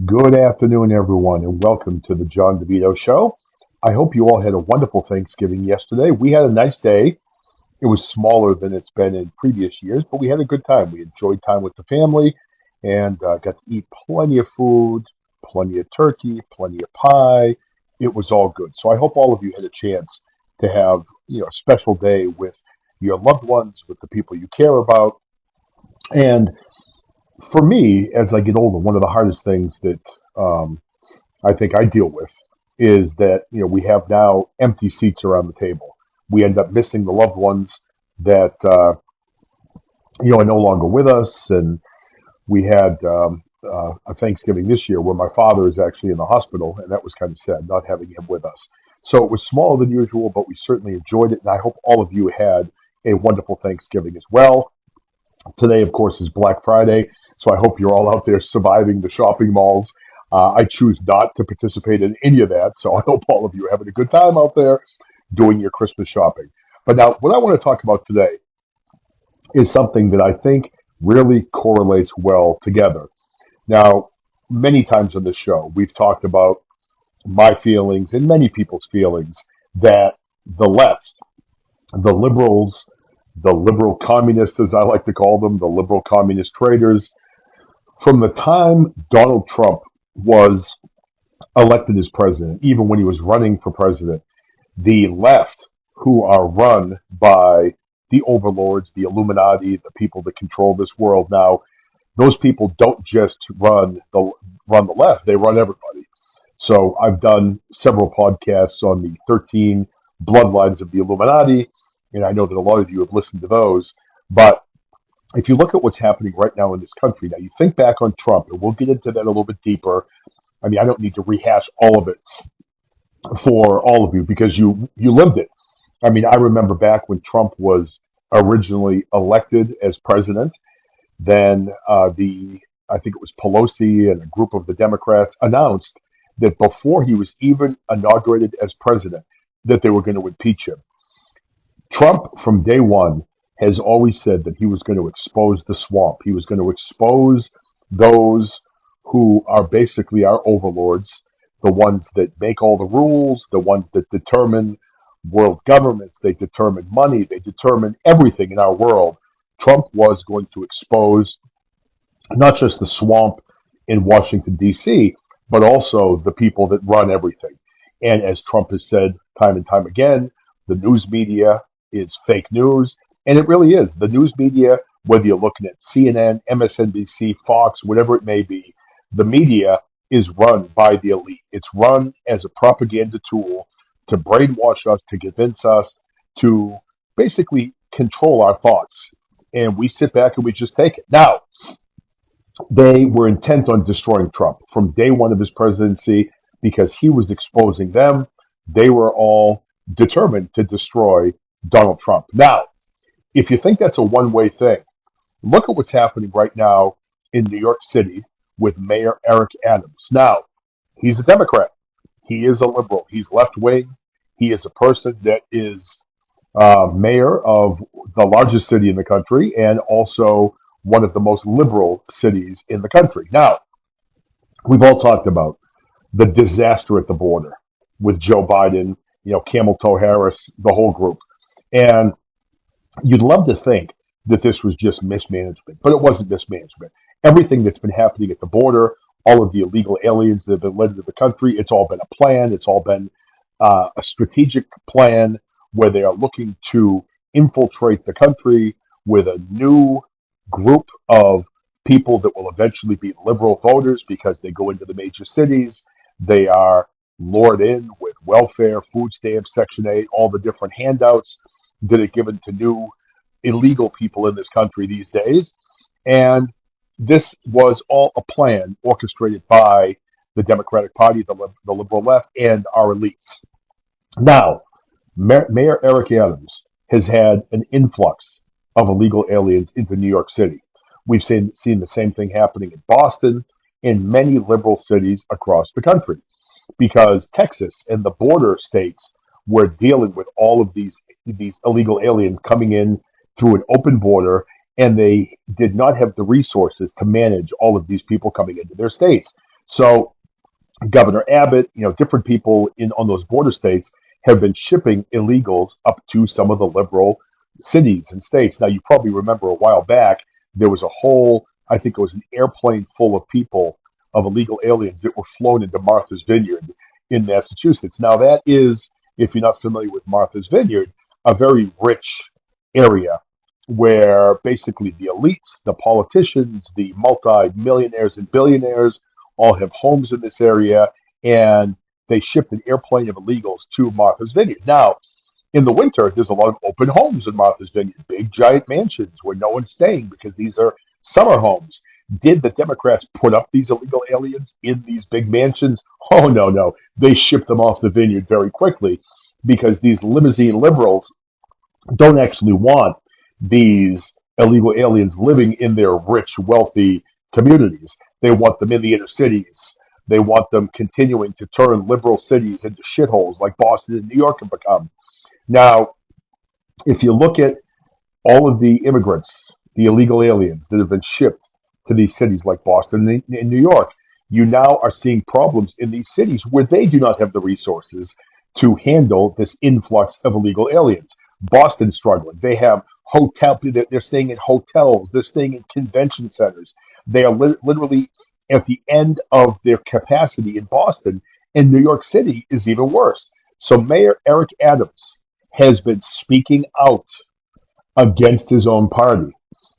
Good afternoon, everyone, and welcome to the John DeVito Show. I hope you all had a wonderful Thanksgiving yesterday. We had a nice day. It was smaller than it's been in previous years, but we had a good time. We enjoyed time with the family and got to eat plenty of food, plenty of turkey, plenty of pie. It was all good. So I hope all of you had a chance to have a special day with your loved ones, with the people you care about, and for me, as I get older, one of the hardest things that um, I think I deal with is that we have now empty seats around the table. We end up missing the loved ones that are no longer with us, and we had a Thanksgiving this year where my father is actually in the hospital, and that was kind of sad not having him with us. So it was smaller than usual, but we certainly enjoyed it, and I hope all of you had a wonderful Thanksgiving as well. Today, of course, is Black Friday, so I hope you're all out there surviving the shopping malls. I choose not to participate in any of that, so I hope all of you are having a good time out there doing your Christmas shopping. But now, what I want to talk about today is something that I think really correlates well together. Now, many times on this show, we've talked about my feelings and many people's feelings that the left, the liberals, the liberal communists, as I like to call them, the liberal communist traitors, from the time Donald Trump was elected as president, even when he was running for president, the left, who are run by the overlords, the Illuminati, the people that control this world now, those people don't just run the left; they run everybody. So I've done several podcasts on the 13 bloodlines of the Illuminati, and I know that a lot of you have listened to those. But if you look at what's happening right now in this country, now you think back on Trump, and we'll get into that a little bit deeper. I mean, I don't need to rehash all of it for all of you because you lived it. I mean, I remember back when Trump was originally elected as president. Then the I think it was Pelosi and a group of the Democrats announced that before he was even inaugurated as president, that they were going to impeach him. Trump, from day one, has always said that he was going to expose the swamp. He was going to expose those who are basically our overlords, the ones that make all the rules, the ones that determine world governments, they determine money, they determine everything in our world. Trump was going to expose not just the swamp in Washington, D.C., but also the people that run everything. And as Trump has said time and time again, the news media is fake news. And it really is. The news media, whether you're looking at CNN, MSNBC, Fox, whatever it may be, the media is run by the elite. It's run as a propaganda tool to brainwash us, to convince us, to basically control our thoughts. And we sit back and we just take it. Now, they were intent on destroying Trump from day one of his presidency because he was exposing them. They were all determined to destroy Donald Trump. Now, if you think that's a one way thing, look at what's happening right now in New York City with Mayor Eric Adams. Now, he's a Democrat. He is a liberal. He's left wing. He is a person that is mayor of the largest city in the country and also one of the most liberal cities in the country. Now, we've all talked about the disaster at the border with Joe Biden, Camel Toe Harris, the whole group. And you'd love to think that this was just mismanagement, but it wasn't mismanagement. Everything that's been happening at the border, all of the illegal aliens that have been led into the country, it's all been a plan. It's all been a strategic plan where they are looking to infiltrate the country with a new group of people that will eventually be liberal voters because they go into the major cities. They are lured in with welfare, food stamps, Section 8, all the different handouts that are given to new illegal people in this country these days. And this was all a plan orchestrated by the Democratic Party, the liberal left, and our elites. Now, Mayor Eric Adams has had an influx of illegal aliens into New York City. We've seen the same thing happening in Boston, in many liberal cities across the country, because Texas and the border states were dealing with all of these illegal aliens coming in through an open border, and they did not have the resources to manage all of these people coming into their states. So Governor Abbott, different people in on those border states have been shipping illegals up to some of the liberal cities and states. Now, you probably remember a while back there was a whole, I think it was an airplane full of people of illegal aliens that were flown into Martha's Vineyard in Massachusetts. Now, that is, if you're not familiar with Martha's Vineyard, a very rich area where basically the elites, the politicians, the multi-millionaires and billionaires all have homes in this area, and they shipped an airplane of illegals to Martha's Vineyard. Now, in the winter, there's a lot of open homes in Martha's Vineyard, big giant mansions where no one's staying because these are summer homes. Did the Democrats put up these illegal aliens in these big mansions? Oh, no, no. They shipped them off the vineyard very quickly because these limousine liberals don't actually want these illegal aliens living in their rich, wealthy communities. They want them in the inner cities. They want them continuing to turn liberal cities into shitholes like Boston and New York have become. Now, if you look at all of the immigrants, the illegal aliens that have been shipped to these cities like Boston and New York, you now are seeing problems in these cities where they do not have the resources to handle this influx of illegal aliens. Boston's struggling. They have they're staying in hotels, they're staying in convention centers. They are literally at the end of their capacity in Boston, and New York City is even worse. So Mayor Eric Adams has been speaking out against his own party.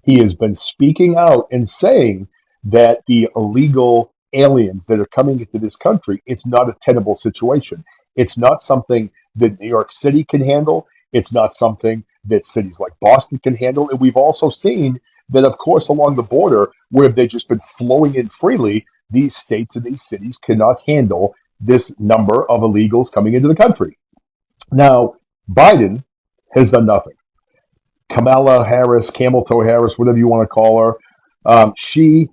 He has been speaking out and saying that the illegal aliens that are coming into this country, it's not a tenable situation. It's not something that New York City can handle. It's not something that cities like Boston can handle. And we've also seen that, of course, along the border, where they've just been flowing in freely, these states and these cities cannot handle this number of illegals coming into the country. Now, Biden has done nothing. Kamala Harris, Camel Toe Harris, whatever you want to call her, she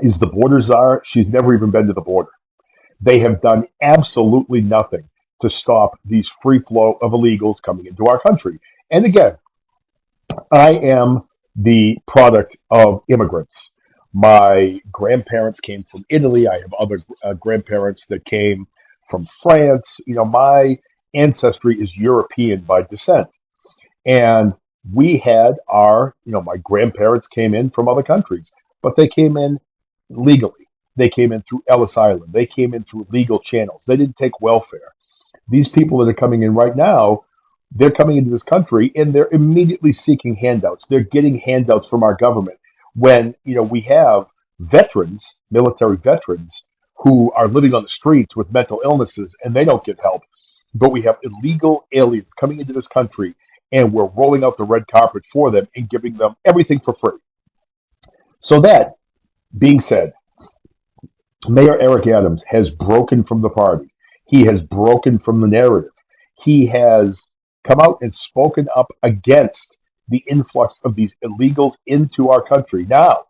is the border czar. She's never even been to the border. They have done absolutely nothing to stop these free flow of illegals coming into our country. And again, I am the product of immigrants. My grandparents came from Italy. I have other grandparents that came from France. My ancestry is European by descent. And we had my grandparents came in from other countries, but they came in legally. They came in through Ellis Island. They came in through legal channels. They didn't take welfare. These people that are coming in right now, they're coming into this country and they're immediately seeking handouts. They're getting handouts from our government when, we have veterans, military veterans, who are living on the streets with mental illnesses and they don't get help. But we have illegal aliens coming into this country and we're rolling out the red carpet for them and giving them everything for free. So that being said, Mayor Eric Adams has broken from the party. He has broken from the narrative. He has come out and spoken up against the influx of these illegals into our country. Now,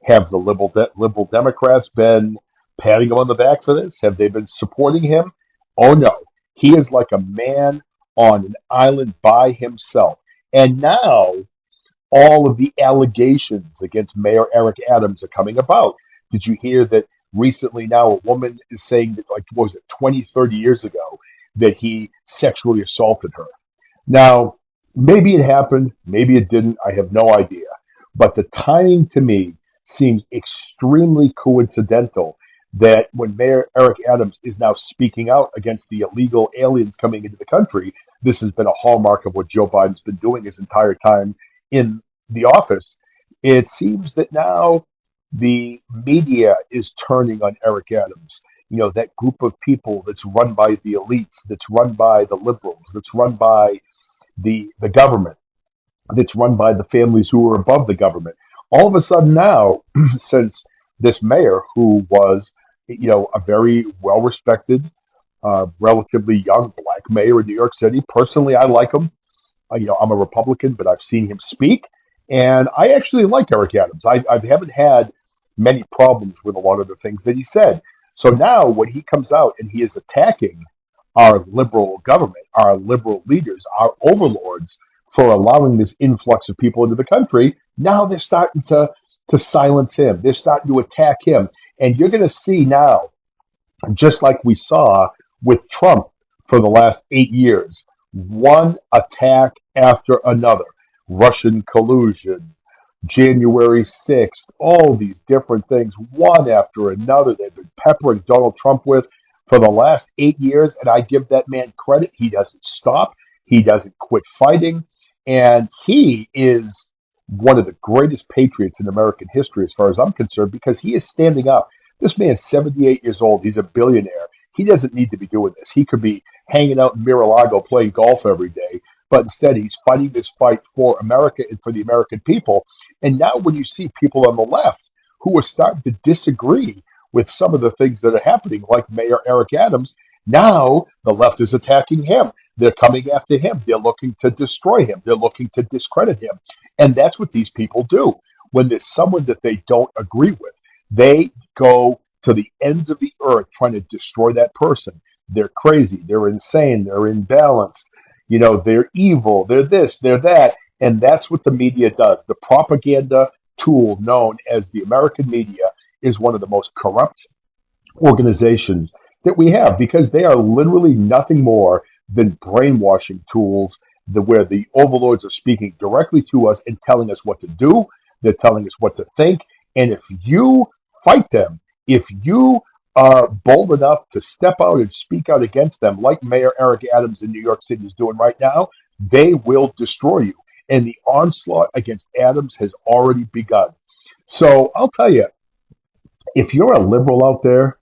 have the liberal Democrats been patting him on the back for this? Have they been supporting him? Oh no. He is like a man on an island by himself. And now all of the allegations against Mayor Eric Adams are coming about. Did you hear that recently now a woman is saying that, like, what was it, 20, 30 years ago, that he sexually assaulted her? Now, maybe it happened, maybe it didn't, I have no idea. But the timing to me seems extremely coincidental that when Mayor Eric Adams is now speaking out against the illegal aliens coming into the country, this has been a hallmark of what Joe Biden's been doing his entire time in the office. It seems that now the media is turning on Eric Adams. That group of people that's run by the elites, that's run by the liberals, that's run by the government, that's run by the families who are above the government. All of a sudden now, since this mayor, who was, a very well-respected, relatively young black mayor in New York City, personally, I like him. I'm a Republican, but I've seen him speak, and I actually like Eric Adams. I haven't had many problems with a lot of the things that he said. So now when he comes out and he is attacking our liberal government, our liberal leaders, our overlords for allowing this influx of people into the country, now they're starting to silence him. They're starting to attack him. And you're going to see now, just like we saw with Trump for the last 8 years, one attack after another. Russian collusion, January 6th, all these different things, one after another, they've been peppering Donald Trump with for the last 8 years. And I give that man credit. He doesn't stop, he doesn't quit fighting. And he is one of the greatest patriots in American history, as far as I'm concerned, because he is standing up. This man's 78 years old. He's a billionaire. He doesn't need to be doing this. He could be hanging out in Mar-a-Lago playing golf every day, but instead he's fighting this fight for America and for the American people. And now when you see people on the left who are starting to disagree with some of the things that are happening, like Mayor Eric Adams, now the left is attacking him. They're coming after him. They're looking to destroy him. They're looking to discredit him. And that's what these people do. When there's someone that they don't agree with, they go to the ends of the earth trying to destroy that person. They're crazy. They're insane. They're imbalanced. They're evil. They're this, they're that. And that's what the media does. The propaganda tool known as the American media is one of the most corrupt organizations that we have, because they are literally nothing more than brainwashing tools where the overlords are speaking directly to us and telling us what to do. They're telling us what to think. And if you fight them, if you are bold enough to step out and speak out against them, like Mayor Eric Adams in New York City is doing right now, they will destroy you. And the onslaught against Adams has already begun. So I'll tell you, if you're a liberal out there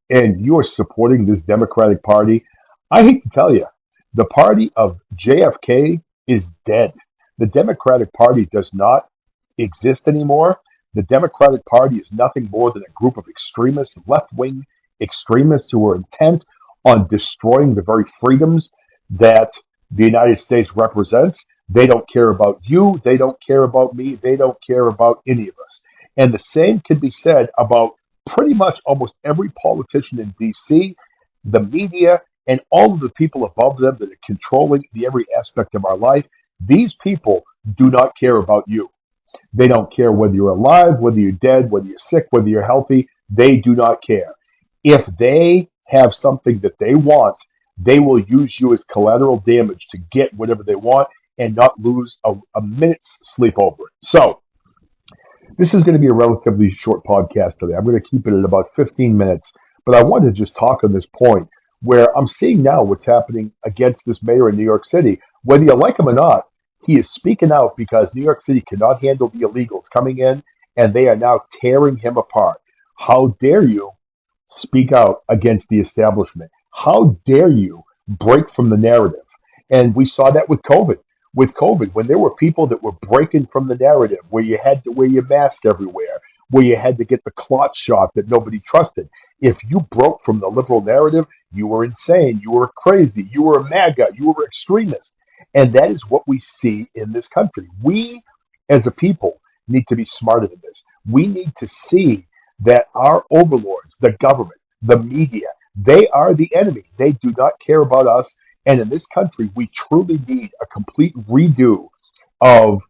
and you are supporting this Democratic Party, I hate to tell you, the party of JFK is dead. The Democratic Party does not exist anymore. The Democratic Party is nothing more than a group of extremists, left-wing extremists who are intent on destroying the very freedoms that the United States represents. They don't care about you. They don't care about me. They don't care about any of us. And the same can be said about pretty much almost every politician in D.C., the media, and all of the people above them that are controlling every aspect of our life. These people do not care about you. They don't care whether you're alive, whether you're dead, whether you're sick, whether you're healthy. They do not care. If they have something that they want, they will use you as collateral damage to get whatever they want and not lose a minute's sleep over it. So, this is going to be a relatively short podcast today. I'm going to keep it at about 15 minutes, but I wanted to just talk on this point where I'm seeing now what's happening against this mayor in New York City. Whether you like him or not, he is speaking out because New York City cannot handle the illegals coming in, and they are now tearing him apart. How dare you speak out against the establishment? How dare you break from the narrative? And we saw that with COVID. With COVID, when there were people that were breaking from the narrative, where you had to wear your mask everywhere, where you had to get the clot shot that nobody trusted. If you broke from the liberal narrative, you were insane, you were crazy, you were a MAGA, you were extremist. And that is what we see in this country. We, as a people, need to be smarter than this. We need to see that our overlords, the government, the media, they are the enemy. They do not care about us. And in this country, we truly need a complete redo of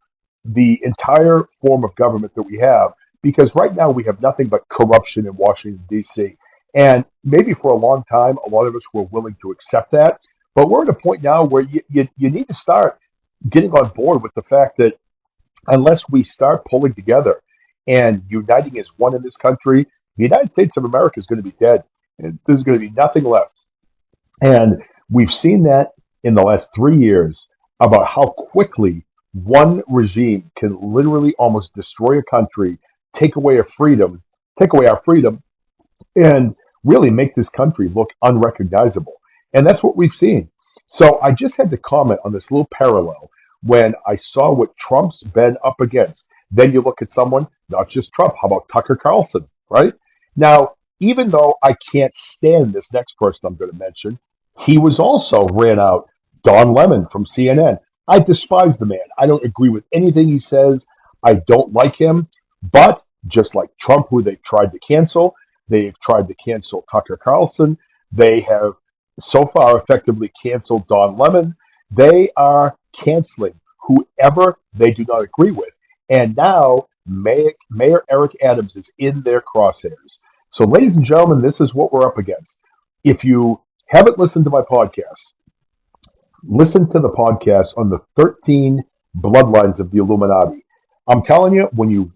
the entire form of government that we have, because right now we have nothing but corruption in Washington, D.C. And maybe for a long time, a lot of us were willing to accept that. But we're at a point now where you need to start getting on board with the fact that unless we start pulling together and uniting as one in this country, the United States of America is going to be dead. And there's going to be nothing left. And we've seen that in the last 3 years about how quickly one regime can literally almost destroy a country, take away our freedom, and really make this country look unrecognizable. And that's what we've seen. So I just had to comment on this little parallel when I saw what Trump's been up against. Then you look at someone, not just Trump, how about Tucker Carlson, right? Now, even though I can't stand this next person I'm going to mention, he was also ran out, Don Lemon from CNN. I despise the man. I don't agree with anything he says. I don't like him. But just like Trump, who they've tried to cancel, they've tried to cancel Tucker Carlson. They have so far effectively canceled Don Lemon. They are canceling whoever they do not agree with. And now Mayor Eric Adams is in their crosshairs. So, ladies and gentlemen, this is what we're up against. If you haven't listened to my podcast, listen to the podcast on the 13 bloodlines of the Illuminati. I'm telling you, when you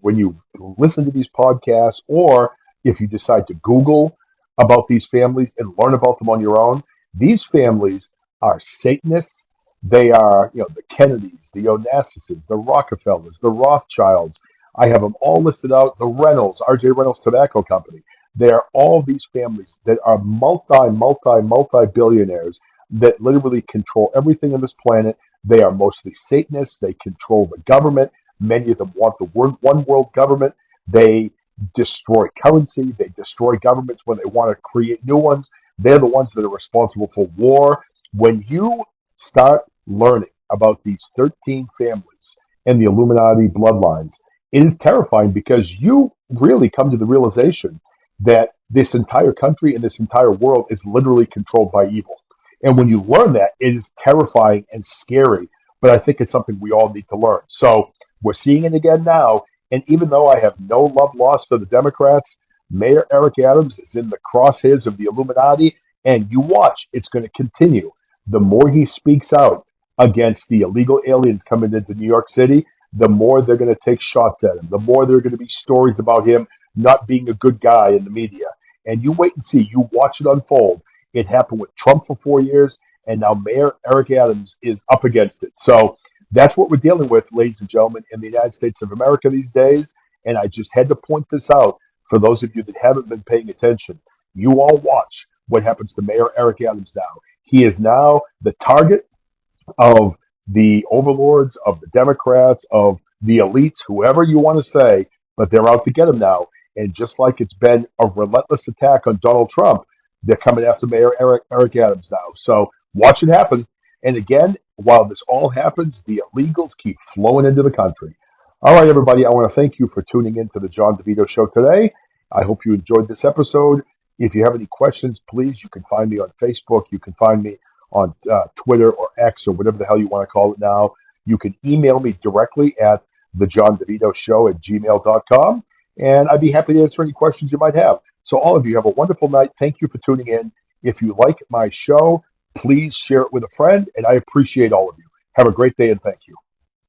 listen to these podcasts, or if you decide to Google about these families and learn about them on your own, these families are Satanists. They are, the Kennedys, the Onassis, the Rockefellers, the Rothschilds. I have them all listed out. The Reynolds, R.J. Reynolds Tobacco Company. They are all these families that are multi billionaires that literally control everything on this planet. They are mostly Satanists. They control the government. Many of them want the one world government. They destroy currency. They destroy governments when they want to create new ones. They're the ones that are responsible for war. When you start learning about these 13 families and the Illuminati bloodlines, it is terrifying because you really come to the realization that this entire country and this entire world is literally controlled by evil. And when you learn that, it is terrifying and scary. But I think it's something we all need to learn. So we're seeing it again now. And even though I have no love lost for the Democrats, Mayor Eric Adams is in the crosshairs of the Illuminati. And you watch, it's going to continue. The more he speaks out against the illegal aliens coming into New York City, the more they're going to take shots at him. The more there are going to be stories about him not being a good guy in the media. And you wait and see. You watch it unfold. It happened with Trump for 4 years, and now Mayor Eric Adams is up against it. So that's what we're dealing with, ladies and gentlemen, in the United States of America these days. And I just had to point this out for those of you that haven't been paying attention. You all watch what happens to Mayor Eric Adams now. He is now the target of the overlords, of the Democrats, of the elites, whoever you want to say, but they're out to get him now. And just like it's been a relentless attack on Donald Trump, they're coming after Mayor Eric Adams now. So watch it happen. And again, while this all happens, the illegals keep flowing into the country. All right, everybody, I want to thank you for tuning in to the John DeVito Show today. I hope you enjoyed this episode. If you have any questions, please, you can find me on Facebook. You can find me on Twitter or X or whatever the hell you want to call it now. You can email me directly at thejohndevitoshow@gmail.com, and I'd be happy to answer any questions you might have. So all of you have a wonderful night. Thank you for tuning in. If you like my show, please share it with a friend, and I appreciate all of you. Have a great day, and thank you.